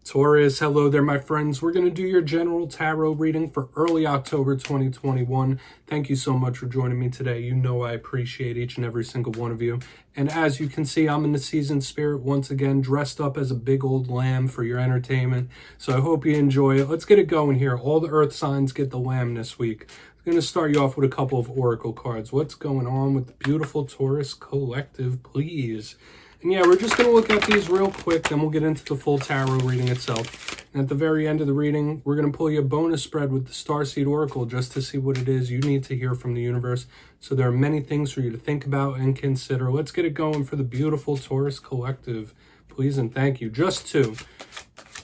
Taurus, hello there, my friends. We're going to do your general tarot reading for early October 2021. Thank you so much for joining me today. You know I appreciate each and every single one of you. And as you can see, I'm in the season spirit once again, dressed up as a big old lamb for your entertainment. So I hope you enjoy it. Let's get it going here. All the earth signs get the lamb this week. I'm going to start you off with a couple of oracle cards. What's going on with the beautiful Taurus collective, please? And yeah, we're just going to look at these real quick, then we'll get into the full tarot reading itself. And at the very end of the reading, we're going to pull you a bonus spread with the Starseed Oracle just to see what it is you need to hear from the universe. So there are many things for you to think about and consider. Let's get it going for the beautiful Taurus collective. Please and thank you. Just two.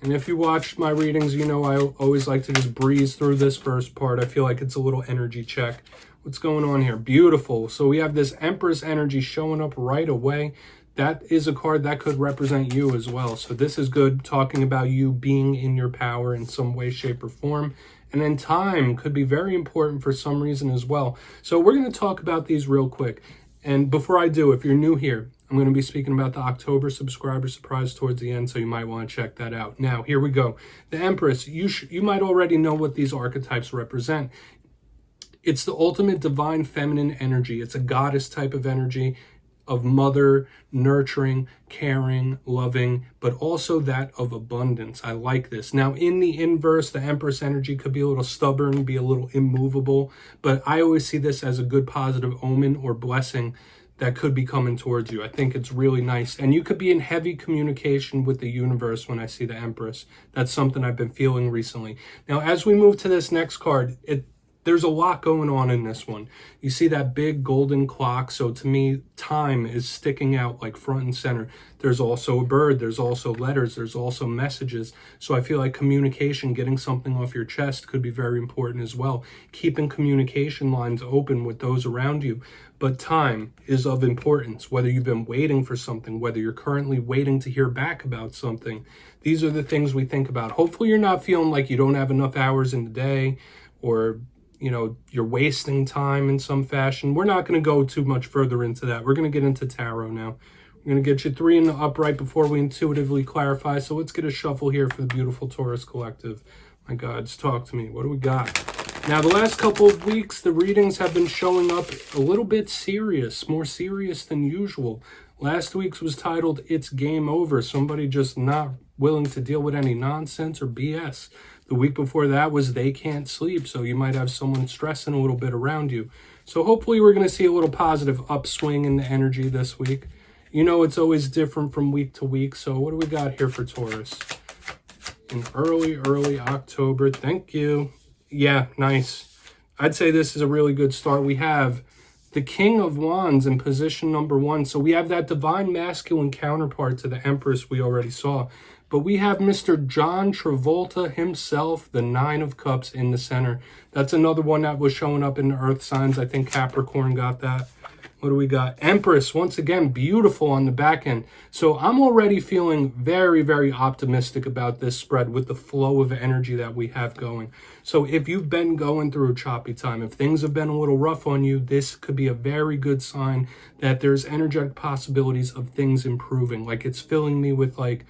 And if you watched my readings, you know I always like to just breeze through this first part. I feel like it's a little energy check. What's going on here? Beautiful. So we have this Empress energy showing up right away. That is a card that could represent you as well. So this is good, talking about you being in your power in some way, shape, or form. And then time could be very important for some reason as well. So we're going to talk about these real quick. And before I do, if you're new here, I'm going to be speaking about the October subscriber surprise towards the end, so you might want to check that out. Now, here we go. The Empress, you might already know what these archetypes represent. It's the ultimate divine feminine energy. It's a goddess type of energy, of mother, nurturing, caring, loving, but also that of abundance. I like this. Now, in the inverse, the Empress energy could be a little stubborn, be a little immovable, but I always see this as a good positive omen or blessing that could be coming towards you. I think it's really nice. And you could be in heavy communication with the universe when I see the Empress. That's something I've been feeling recently. Now, as we move to this next card, there's a lot going on in this one. You see that big golden clock. So to me, time is sticking out like front and center. There's also a bird. There's also letters. There's also messages. So I feel like communication, getting something off your chest could be very important as well. Keeping communication lines open with those around you. But time is of importance, whether you've been waiting for something, whether you're currently waiting to hear back about something. These are the things we think about. Hopefully you're not feeling like you don't have enough hours in the day, or you're wasting time in some fashion. We're not going to go too much further into that. We're going to get into tarot now. We're going to get you three in the upright before we intuitively clarify. So let's get a shuffle here for the beautiful Taurus collective. My gods, talk to me. What do we got? Now, the last couple of weeks, the readings have been showing up a little bit serious, more serious than usual. Last week's was titled, It's Game Over. Somebody just not willing to deal with any nonsense or BS. The week before that was They Can't Sleep, so you might have someone stressing a little bit around you. So hopefully we're going to see a little positive upswing in the energy this week. You know it's always different from week to week, so what do we got here for Taurus? In early October, thank you. Yeah, nice. I'd say this is a really good start. We have the King of Wands in position number 1. So we have that divine masculine counterpart to the Empress we already saw. But we have Mr. John Travolta himself, the Nine of Cups in the center. That's another one that was showing up in the earth signs. I think Capricorn got that. What do we got? Empress, once again, beautiful on the back end. So I'm already feeling very, very optimistic about this spread with the flow of energy that we have going. So if you've been going through a choppy time, if things have been a little rough on you, this could be a very good sign that there's energetic possibilities of things improving. Like it's filling me with like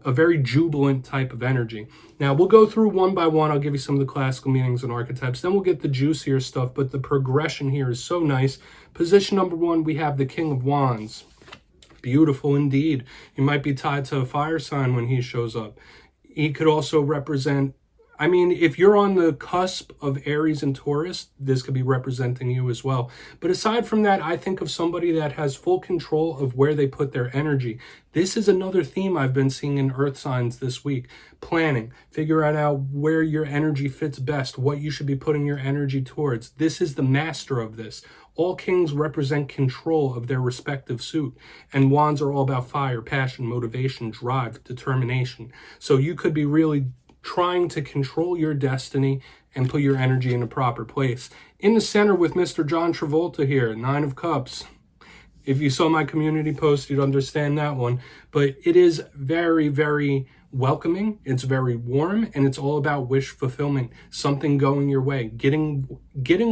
a very jubilant type of energy. Now, we'll go through one by one. I'll give you some of the classical meanings and archetypes. Then we'll get the juicier stuff, but the progression here is so nice. Position number 1, we have the King of Wands. Beautiful indeed. You might be tied to a fire sign when he shows up. He could also represent, I mean, if you're on the cusp of Aries and Taurus, this could be representing you as well. But aside from that, I think of somebody that has full control of where they put their energy. This is another theme I've been seeing in earth signs this week. Planning, figuring out where your energy fits best, what you should be putting your energy towards. This is the master of this. All kings represent control of their respective suit, and wands are all about fire, passion, motivation, drive, determination. So you could be really trying to control your destiny and put your energy in a proper place. In the center with Mr. John Travolta here, Nine of Cups. If you saw my community post, you'd understand that one. But it is very, very welcoming. It's very warm, and it's all about wish fulfillment, something going your way, getting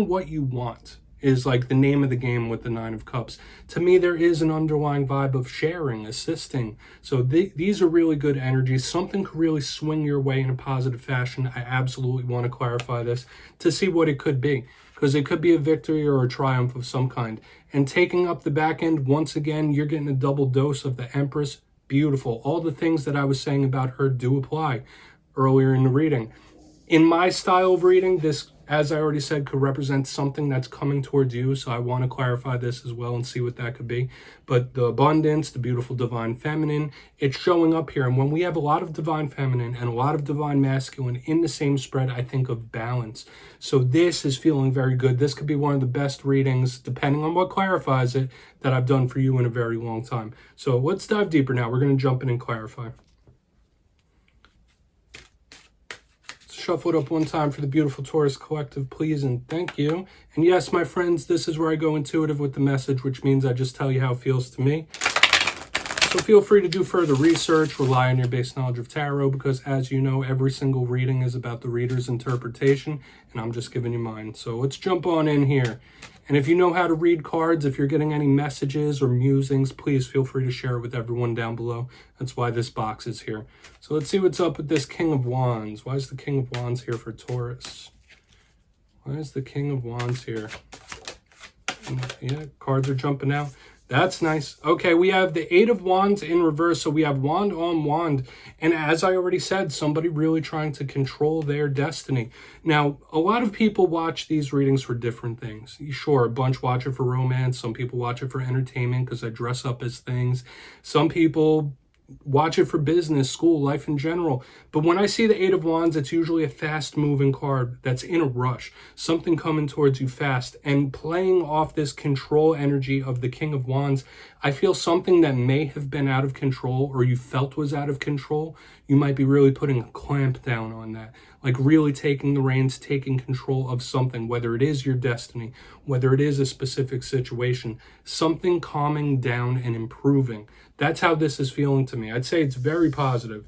what you want. is like the name of the game with the Nine of Cups. To me, there is an underlying vibe of sharing, assisting. So these are really good energies. Something could really swing your way in a positive fashion. I absolutely want to clarify this to see what it could be, because it could be a victory or a triumph of some kind. And taking up the back end, once again, you're getting a double dose of the Empress. Beautiful. All the things that I was saying about her do apply earlier in the reading. In my style of reading, this, as I already said, could represent something that's coming towards you. So I want to clarify this as well and see what that could be. But the abundance, the beautiful divine feminine, it's showing up here. And when we have a lot of divine feminine and a lot of divine masculine in the same spread, I think of balance. So this is feeling very good. This could be one of the best readings, depending on what clarifies it, that I've done for you in a very long time. So let's dive deeper now. We're going to jump in and clarify. Shuffle it up one time for the beautiful Taurus collective, please, and thank you. And yes, my friends, this is where I go intuitive with the message, which means I just tell you how it feels to me. So feel free to do further research, rely on your base knowledge of tarot, because as you know, every single reading is about the reader's interpretation, and I'm just giving you mine. So let's jump on in here. And if you know how to read cards, if you're getting any messages or musings, please feel free to share it with everyone down below. That's why this box is here. So let's see what's up with this King of Wands. Why is the King of Wands here for Taurus? Why is the King of Wands here? Yeah, cards are jumping out. That's nice. Okay, we have the Eight of Wands in reverse. So we have wand on wand. And as I already said, somebody really trying to control their destiny. Now, a lot of people watch these readings for different things. Sure, a bunch watch it for romance. Some people watch it for entertainment because I dress up as things. Some people watch it for business, school, life in general. But when I see the Eight of Wands, it's usually a fast-moving card that's in a rush, something coming towards you fast. And playing off this control energy of the King of Wands, I feel something that may have been out of control or you felt was out of control, you might be really putting a clamp down on that. Like really taking the reins, taking control of something, whether it is your destiny, whether it is a specific situation, something calming down and improving. That's how this is feeling to me. I'd say it's very positive.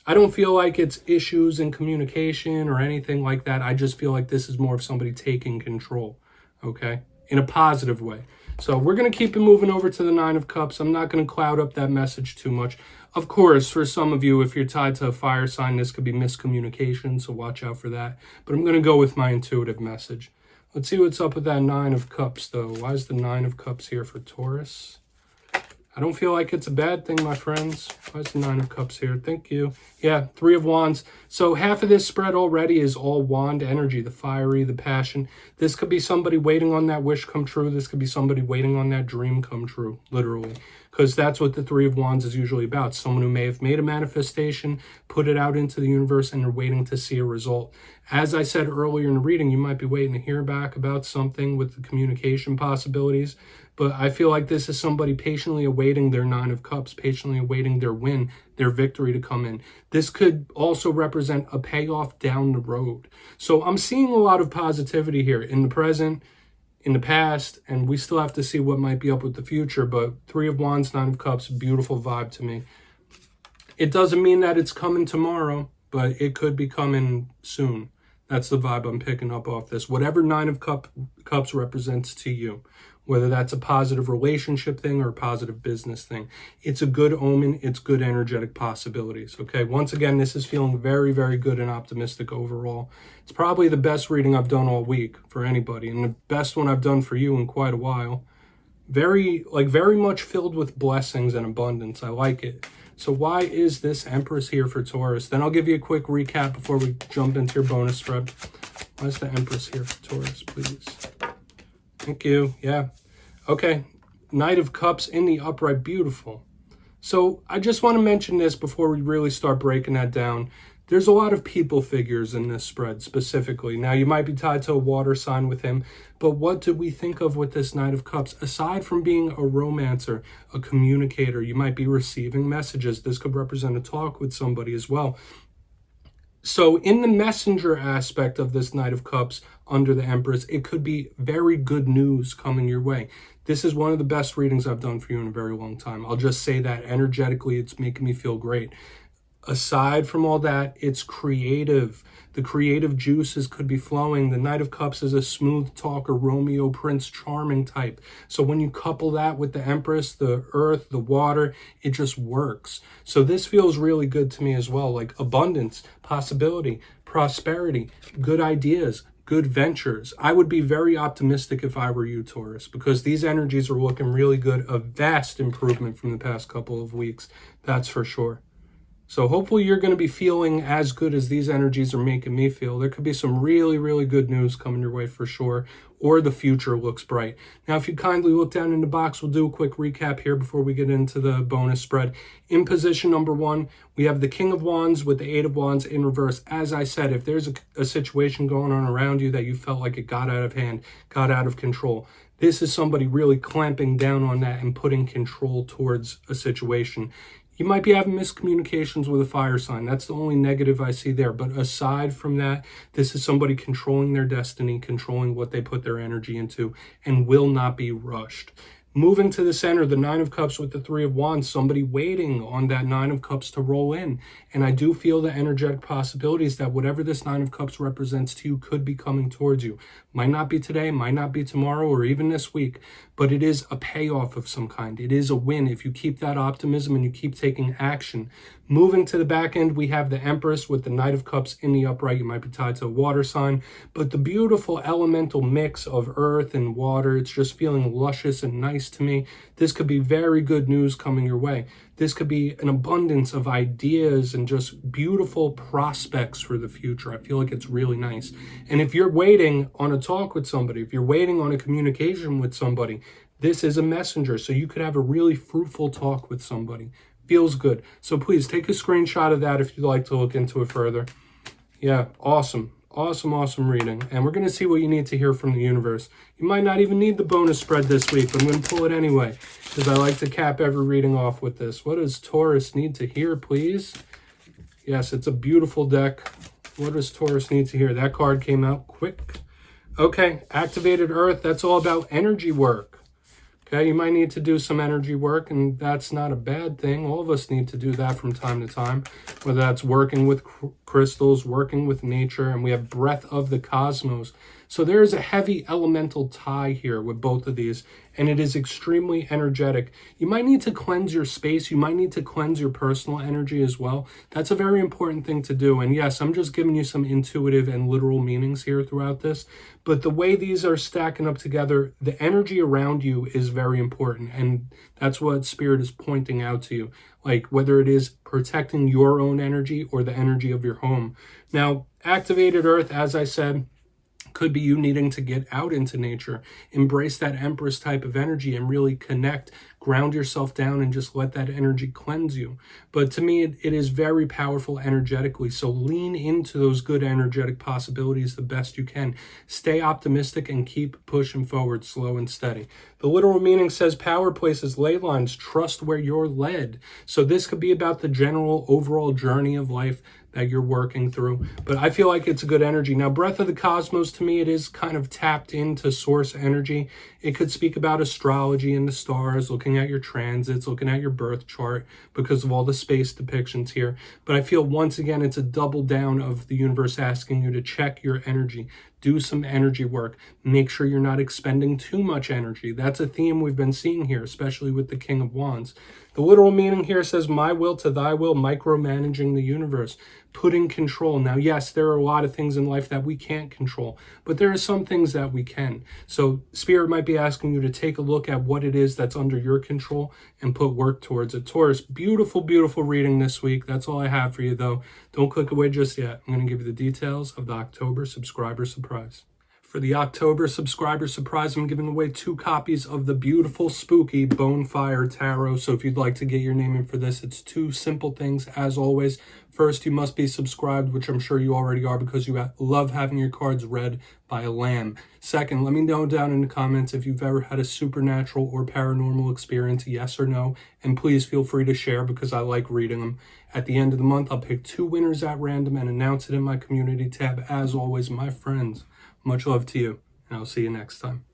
I don't feel like it's issues in communication or anything like that. I just feel like this is more of somebody taking control, okay, in a positive way. So we're going to keep it moving over to the Nine of Cups. I'm not going to cloud up that message too much. Of course, for some of you, if you're tied to a fire sign, this could be miscommunication, so watch out for that. But I'm going to go with my intuitive message. Let's see what's up with that Nine of Cups, though. Why is the Nine of Cups here for Taurus? I don't feel like it's a bad thing, my friends. Why is the Nine of Cups here? Thank you. Yeah, Three of Wands. So half of this spread already is all wand energy, the fiery, the passion. This could be somebody waiting on that wish come true. This could be somebody waiting on that dream come true, literally. Because that's what the Three of Wands is usually about. Someone who may have made a manifestation, put it out into the universe, and they're waiting to see a result. As I said earlier in the reading, you might be waiting to hear back about something with the communication possibilities. But I feel like this is somebody patiently awaiting their Nine of Cups, patiently awaiting their win, their victory to come in. This could also represent a payoff down the road. So I'm seeing a lot of positivity here in the present, in the past, and we still have to see what might be up with the future. But Three of Wands, Nine of Cups, beautiful vibe to me. It doesn't mean that it's coming tomorrow, but it could be coming soon. That's the vibe I'm picking up off this. Whatever Nine of Cups represents to you, whether that's a positive relationship thing or a positive business thing, it's a good omen. It's good energetic possibilities. Okay. Once again, this is feeling very, very good and optimistic overall. It's probably the best reading I've done all week for anybody, and the best one I've done for you in quite a while. Very much filled with blessings and abundance. I like it. So why is this Empress here for Taurus? Then I'll give you a quick recap before we jump into your bonus spread. Why is the Empress here for Taurus, please? Thank you. Yeah. Okay. Knight of Cups in the upright. Beautiful. So I just want to mention this before we really start breaking that down. There's a lot of people figures in this spread specifically. Now, you might be tied to a water sign with him, but what do we think of with this Knight of Cups? Aside from being a romancer, a communicator, you might be receiving messages. This could represent a talk with somebody as well. So in the messenger aspect of this Knight of Cups under the Empress, it could be very good news coming your way. This is one of the best readings I've done for you in a very long time. I'll just say that energetically, it's making me feel great. Aside from all that, it's creative. The creative juices could be flowing. The Knight of Cups is a smooth talker, Romeo, Prince Charming type. So when you couple that with the Empress, the earth, the water, it just works. So this feels really good to me as well, like abundance, possibility, prosperity, good ideas, good ventures. I would be very optimistic if I were you, Taurus, because these energies are looking really good. A vast improvement from the past couple of weeks, that's for sure. So hopefully you're going to be feeling as good as these energies are making me feel. There could be some really, really good news coming your way for sure, or the future looks bright. Now, if you kindly look down in the box, we'll do a quick recap here before we get into the bonus spread. In position number 1, we have the King of Wands with the Eight of Wands in reverse. As I said, if there's a situation going on around you that you felt like it got out of hand, got out of control, this is somebody really clamping down on that and putting control towards a situation. You might be having miscommunications with a fire sign. That's the only negative I see there. But aside from that, this is somebody controlling their destiny, controlling what they put their energy into, and will not be rushed. Moving to the center, the Nine of Cups with the Three of Wands, somebody waiting on that Nine of Cups to roll in. And I do feel the energetic possibilities that whatever this Nine of Cups represents to you could be coming towards you. Might not be today, might not be tomorrow, or even this week, but it is a payoff of some kind. It is a win if you keep that optimism and you keep taking action. Moving to the back end, we have the Empress with the Knight of Cups in the upright. You might be tied to a water sign, but the beautiful elemental mix of earth and water, it's just feeling luscious and nice to me. This could be very good news coming your way. This could be an abundance of ideas and just beautiful prospects for the future. I feel like it's really nice. And if you're waiting on a talk with somebody, if you're waiting on a communication with somebody, this is a messenger. So you could have a really fruitful talk with somebody. Feels good. So please take a screenshot of that if you'd like to look into it further. Yeah, awesome. Awesome reading. And we're going to see what you need to hear from the universe. You might not even need the bonus spread this week, but I'm going to pull it anyway, because I like to cap every reading off with this. What does Taurus need to hear, please? Yes, it's a beautiful deck. What does Taurus need to hear? That card came out quick. Okay, activated earth. That's all about energy work. Okay, you might need to do some energy work, and that's not a bad thing. All of us need to do that from time to time, whether that's working with crystals, working with nature, and we have breath of the cosmos. So there is a heavy elemental tie here with both of these, and it is extremely energetic. You might need to cleanse your space. You might need to cleanse your personal energy as well. That's a very important thing to do. And yes, I'm just giving you some intuitive and literal meanings here throughout this. But the way these are stacking up together, the energy around you is very important. And that's what Spirit is pointing out to you. Like whether it is protecting your own energy or the energy of your home. Now, activated earth, as I said, could be you needing to get out into nature, embrace that Empress type of energy and really connect, ground yourself down and just let that energy cleanse you. But to me, it is very powerful energetically. So lean into those good energetic possibilities the best you can. Stay optimistic and keep pushing forward slow and steady. The literal meaning says power places, ley lines, trust where you're led. So this could be about the general overall journey of life that you're working through. But I feel like it's a good energy. Now, breath of the cosmos, to me, it is kind of tapped into source energy. It could speak about astrology and the stars, looking at your transits, looking at your birth chart because of all the space depictions here. But I feel once again, it's a double down of the universe asking you to check your energy. Do some energy work. Make sure you're not expending too much energy. That's a theme we've been seeing here, especially with the King of Wands. The literal meaning here says, my will to thy will, micromanaging the universe, putting control. Now, yes, there are a lot of things in life that we can't control, but there are some things that we can. So Spirit might be asking you to take a look at what it is that's under your control and put work towards it. Taurus, beautiful reading this week. That's all I have for you, though. Don't click away just yet. I'm going to give you the details of the October subscriber surprise. For the October subscriber surprise, I'm giving away 2 copies of the beautiful, spooky Bonefire Tarot. So if you'd like to get your name in for this, it's 2 simple things, as always. First, you must be subscribed, which I'm sure you already are because you love having your cards read by a lamb. Second, let me know down in the comments if you've ever had a supernatural or paranormal experience, yes or no. And please feel free to share because I like reading them. At the end of the month, I'll pick 2 winners at random and announce it in my community tab. As always, my friends, much love to you, and I'll see you next time.